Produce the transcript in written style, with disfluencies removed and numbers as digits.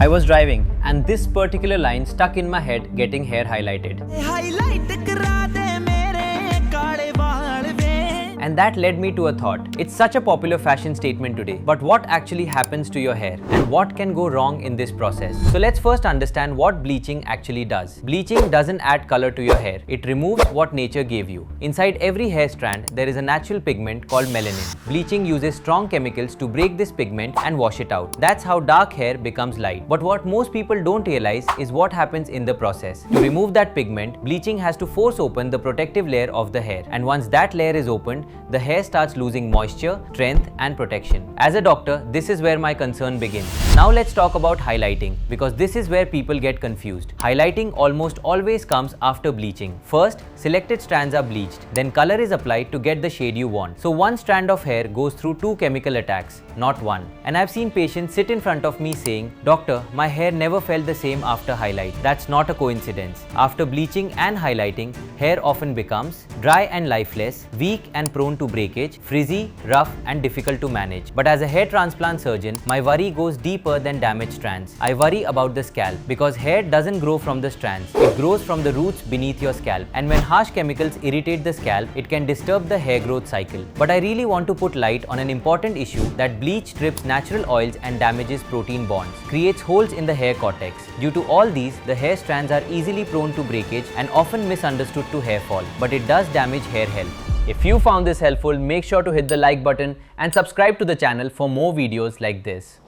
I was driving and this particular line stuck in my head, getting hair highlighted. And that led me to a thought. It's such a popular fashion statement today, but what actually happens to your hair and what can go wrong in this process? So let's first understand what bleaching actually does. Bleaching doesn't add color to your hair. It removes what nature gave you. Inside every hair strand, there is a natural pigment called melanin. Bleaching uses strong chemicals to break this pigment and wash it out. That's how dark hair becomes light. But what most people don't realize is what happens in the process. To remove that pigment, bleaching has to force open the protective layer of the hair. And once that layer is opened, the hair starts losing moisture, strength and protection. As a doctor, this is where my concern begins. Now let's talk about highlighting, because this is where people get confused. Highlighting almost always comes after bleaching. First, selected strands are bleached, then color is applied to get the shade you want. So one strand of hair goes through two chemical attacks, not one. And I've seen patients sit in front of me saying, "Doctor, my hair never felt the same after highlight." That's not a coincidence. After bleaching and highlighting, hair often becomes dry and lifeless, weak and prone to breakage, frizzy, rough and difficult to manage. But as a hair transplant surgeon, my worry goes deeper than damaged strands. I worry about the scalp, because hair doesn't grow from the strands. It grows from the roots beneath your scalp. And when harsh chemicals irritate the scalp, it can disturb the hair growth cycle. But I really want to put light on an important issue, that bleach strips natural oils and damages protein bonds, creates holes in the hair cortex. Due to all these, the hair strands are easily prone to breakage and often misunderstood to hair fall. But it does damage hair health. If you found this helpful, make sure to hit the like button and subscribe to the channel for more videos like this.